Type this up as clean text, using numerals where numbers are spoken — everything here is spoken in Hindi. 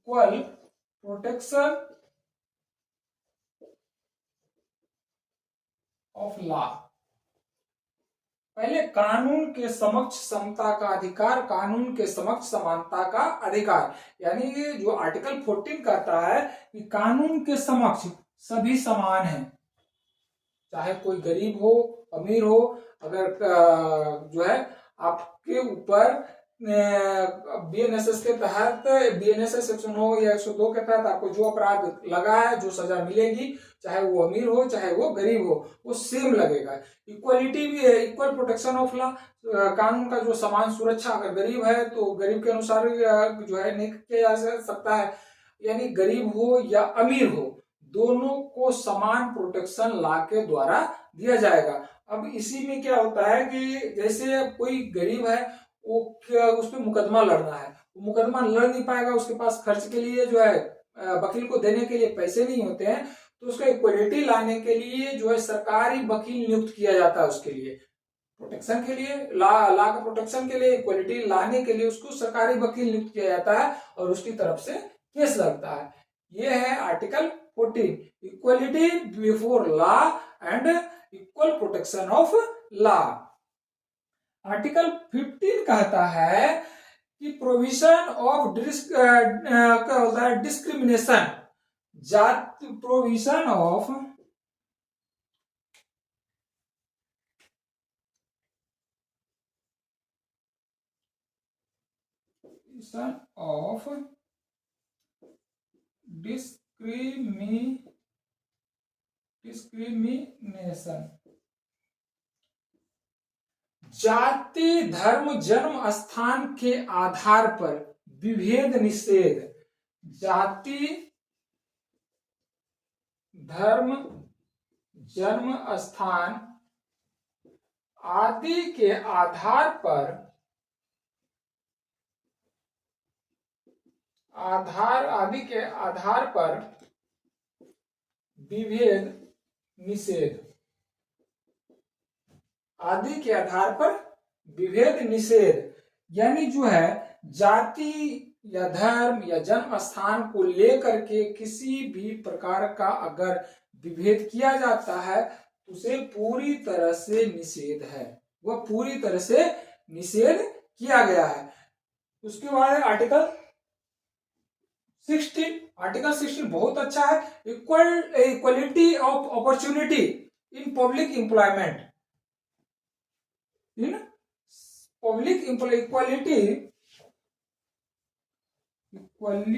Equal protection of law. पहले कानून के समक्ष समता का अधिकार, कानून के समक्ष समानता का अधिकार, यानी ये जो आर्टिकल 14 कहता है कि कानून के समक्ष सभी समान हैं, चाहे कोई गरीब हो अमीर हो। अगर जो है आपके ऊपर बीएनएसएस के तहत, बीएनएसएस सेक्शन हो या 102 के तहत आपको जो अपराध लगा है, जो सजा मिलेगी, चाहे वो अमीर हो चाहे वो गरीब हो, वो सेम लगेगा। इक्वलिटी भी है, इक्वल प्रोटेक्शन ऑफ लॉ, कानून का जो समान सुरक्षा, अगर गरीब है तो गरीब के अनुसार जो है नहीं किया जा सकता है, यानी गरीब हो या अमीर हो दोनों को समान प्रोटेक्शन लॉ के द्वारा दिया जाएगा। अब इसी में क्या होता है कि जैसे कोई गरीब है, वो उस पर मुकदमा लड़ना है, वो मुकदमा लड़ नहीं पाएगा, उसके पास खर्च के लिए जो है वकील को देने के लिए पैसे नहीं होते हैं, तो उसका इक्वलिटी लाने के लिए जो है सरकारी वकील नियुक्त किया जाता है। उसके लिए प्रोटेक्शन के लिए, लॉ का प्रोटेक्शन के लिए, इक्वलिटी लाने के लिए उसको सरकारी वकील नियुक्त किया जाता है और उसकी तरफ से केस लगता है। ये है article 14, equality before law and equal protection of law. Article 15 कहता है कि प्रोविजन ऑफ डिस्क्रिमिनेशन, जाति, प्रोविजन ऑफ डिस्क्रिमिनेशन, जाति, धर्म, जन्म स्थान के आधार पर विभेद निषेध, जाति, धर्म, जन्म स्थान आदि के आधार पर, आदि के आधार पर विभेद निषेध, आदि के आधार पर विभेद निषेध, यानी जो है जाति या धर्म या जन्म स्थान को लेकर के किसी भी प्रकार का अगर विभेद किया जाता है उसे पूरी तरह से निषेध है, वह पूरी तरह से निषेध किया गया है। उसके बाद आर्टिकल 16, आर्टिकल 16 बहुत अच्छा है, equality of opportunity in public employment, in public equality